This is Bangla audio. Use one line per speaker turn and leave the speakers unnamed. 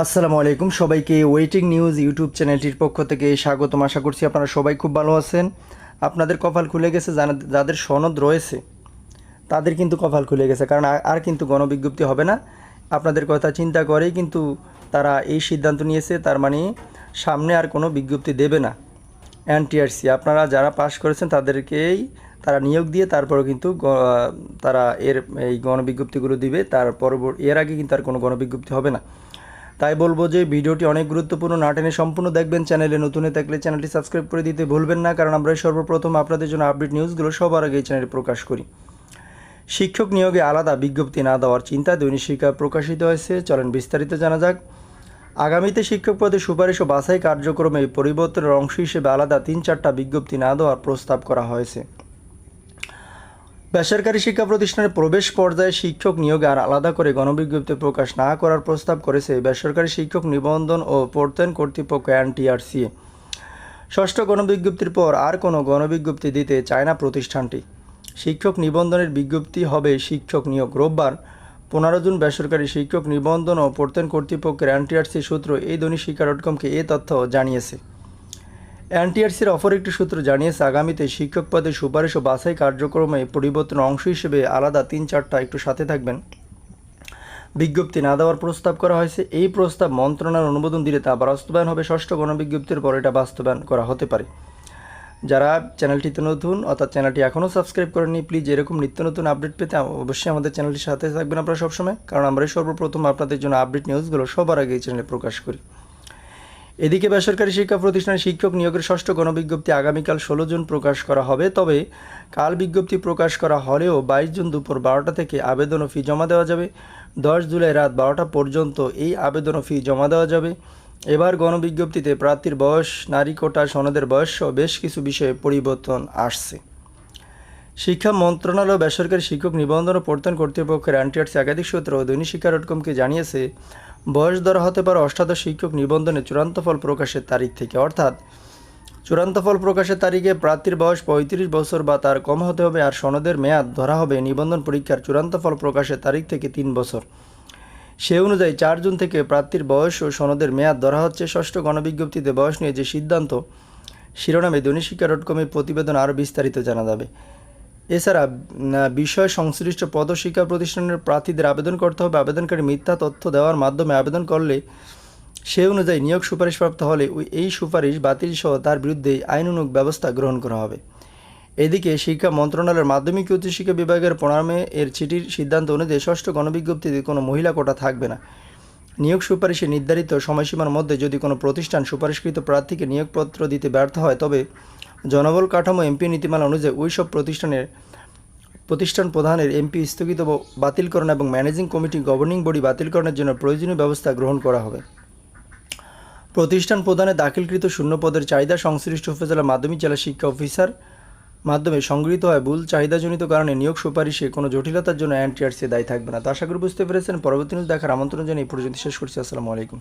আসসালামু আলাইকুম সবাইকে ওয়েটিং নিউজ ইউটিউব চ্যানেলটির পক্ষ থেকে স্বাগতম। আশা করছি আপনারা সবাই খুব ভালো আছেন। আপনাদের কপাল খুলে গেছে, যাদের সনদ রয়েছে তাদের কিন্তু কপাল খুলে গেছে, কারণ আর কিন্তু গণবিজ্ঞপ্তি হবে না। আপনাদের কথা চিন্তা করেই কিন্তু তারা এই সিদ্ধান্ত নিয়েছে, তার মানে সামনে আর কোনো বিজ্ঞপ্তি দেবে না। এনটিআরসি আপনারা যারা পাস করেছেন তাদেরকেই তারা নিয়োগ দিয়ে তারপরে কিন্তু তারা এই গণবিজ্ঞপ্তিগুলো দিবে। এর আগে কিন্তু আর কোনো গণবিজ্ঞপ্তি হবে না। তাই বলবো যে ভিডিওটি অনেক গুরুত্বপূর্ণ, না টেনে সম্পূর্ণ দেখবেন। চ্যানেলে নতুন হয়ে থাকলে চ্যানেলটি সাবস্ক্রাইব করে দিতে ভুলবেন না, কারণ আমরা সর্বপ্রথম আপনাদের জন্য আপডেট নিউজগুলো সবার আগে এই চ্যানেলে প্রকাশ করি। শিক্ষক নিয়োগে আলাদা বিজ্ঞপ্তি না দেওয়ার চিন্তা দৈনিক শিক্ষা প্রকাশিত হয়েছে। চলেন বিস্তারিত জানা যাক। আগামীতে শিক্ষক পদে সুপারিশ ও বাছাই কার্যক্রমে পরিবর্তনের অংশ হিসেবে আলাদা 3-4টা বিজ্ঞপ্তি না দেওয়ার প্রস্তাব করা হয়েছে। বেসরকারি শিক্ষা প্রতিষ্ঠানের প্রবেশ পর্যায়ে শিক্ষক নিয়োগে আর আলাদা করে গণবিজ্ঞপ্তি প্রকাশ না করার প্রস্তাব করেছে বেসরকারি শিক্ষক নিবন্ধন ও প্রত্যয়ন কর্তৃপক্ষ এনটিআরসি। ষষ্ঠ গণবিজ্ঞপ্তির পর আর কোনো গণবিজ্ঞপ্তি দিতে চায় না প্রতিষ্ঠানটি। শিক্ষক নিবন্ধনের বিজ্ঞপ্তি হবে শিক্ষক নিয়োগ। রোববার 15 জুন বেসরকারি শিক্ষক নিবন্ধন ও প্রত্যয়ন কর্তৃপক্ষের এনটিআরসি সূত্র এই দৈনিক শিক্ষা.কমকে এ তথ্য জানিয়েছে। এনটিআরসির অপর একটি সূত্র জানিয়েছে, আগামীতে শিক্ষক পদে সুপারিশ ও বাছাই কার্যক্রমে পরিবর্তনের অংশ হিসেবে আলাদা 3-4টা, একটু সাথে থাকবেন, বিজ্ঞপ্তি না দেওয়ার প্রস্তাব করা হয়েছে। এই প্রস্তাব মন্ত্রণালয়ের অনুমোদন দিলে তা বাস্তবায়ন হবে। ষষ্ঠ গণবিজ্ঞপ্তির পর এটা বাস্তবায়ন করা হতে পারে। যারা চ্যানেলটিতে নতুন, অর্থাৎ চ্যানেলটি এখনও সাবস্ক্রাইব করেননি, প্লিজ এরকম নিত্য নতুন আপডেট পেতে অবশ্যই আমাদের চ্যানেলটির সাথে থাকবেন আপনারা সবসময়, কারণ আমরাই সর্বপ্রথম আপনাদের জন্য আপডেট নিউজগুলো সবার আগে এই চ্যানেলে প্রকাশ করি। এদিকে বেসরকারি শিক্ষা প্রতিষ্ঠানে শিক্ষক নিয়োগের ষষ্ঠ গণবিজ্ঞপ্তি আগামীকাল 16 জুন প্রকাশ করা হবে। তবে কাল বিজ্ঞপ্তি প্রকাশ করা হলেও 22 জুন দুপুর 12টা থেকে আবেদন ও ফি জমা দেওয়া যাবে। 10 জুলাই রাত 12টা পর্যন্ত এই আবেদন ও ফি জমা দেওয়া যাবে। এবার গণবিজ্ঞপ্তিতে প্রার্থীর বয়স, নারী কোটা, সনদের বয়স সহ বেশ কিছু বিষয়ে পরিবর্তন আসছে। শিক্ষা মন্ত্রণালয় বেসরকারি শিক্ষক নিবন্ধন ও প্রত্যয়ন কর্তৃপক্ষের এনটিআরসি একাধিক সূত্র দৈনিক শিক্ষা.কমকে জানিয়েছে, বয়স ধরা হতে পারে অষ্টাদশ শিক্ষক নিবন্ধনে চূড়ান্ত ফল প্রকাশের তারিখ থেকে। অর্থাৎ চূড়ান্ত ফল প্রকাশের তারিখে প্রার্থীর বয়স 35 বছর বা তার কম হতে হবে, আর সনদের মেয়াদ ধরা হবে নিবন্ধন পরীক্ষার চূড়ান্ত ফল প্রকাশের তারিখ থেকে 3 বছর। সে অনুযায়ী 4 জুন থেকে প্রার্থীর বয়স ও সনদের মেয়াদ ধরা হচ্ছে। ষষ্ঠ গণবিজ্ঞপ্তিতে বয়স নিয়ে যে সিদ্ধান্ত শিরোনামে দৈনিক শিক্ষা.কমের প্রতিবেদন আরও বিস্তারিত জানা যাবে। এছাড়া বিষয় সংশ্লিষ্ট পদ শিক্ষা প্রতিষ্ঠানের প্রার্থীদের আবেদন করতে হবে। আবেদনকারী মিথ্যা তথ্য দেওয়ার মাধ্যমে আবেদন করলে সে অনুযায়ী নিয়োগ সুপারিশপ্রাপ্ত হলে এই সুপারিশ বাতিল সহ তার বিরুদ্ধে আইনানুগ ব্যবস্থা গ্রহণ করা হবে। এদিকে শিক্ষা মন্ত্রণালয়ের মাধ্যমিক উচ্চশিক্ষা বিভাগের 15 মে এর চিঠির সিদ্ধান্ত অনুযায়ী ষষ্ঠ গণবিজ্ঞপ্তিতে কোনো মহিলা কোটা থাকবে না। নিয়োগ সুপারিশে নির্ধারিত সময়সীমার মধ্যে যদি কোনো প্রতিষ্ঠান সুপারিশকৃত প্রার্থীকে নিয়োগপত্র দিতে ব্যর্থ হয়, তবে জনবল কাঠামো এমপি নীতিমালা অনুযায়ী ওই সব প্রতিষ্ঠান প্রধানের এমপি স্থগিত বাতিলকরণ এবং ম্যানেজিং কমিটি গভর্নিং বডি বাতিলকরণের জন্য প্রয়োজনীয় ব্যবস্থা গ্রহণ করা হবে। প্রতিষ্ঠান প্রধানে দাখিলকৃত শূন্য পদের চাহিদা সংশ্লিষ্ট উপজেলা মাধ্যমিক জেলা শিক্ষা অফিসার মাধ্যমে সংগৃহীত হয়। ভুল চাহিদাজনিত কারণে নিয়োগ সুপারিশে কোনো জটিলতার জন্য এনটিআরসি দায়ী থাকবে না। তা আশা করি বুঝতে পেরেছেন। পরবর্তী নিউজ দেখার আমন্ত্রণ জানিয়ে এই পর্যন্ত শেষ করছি। আসসালামু আলাইকুম।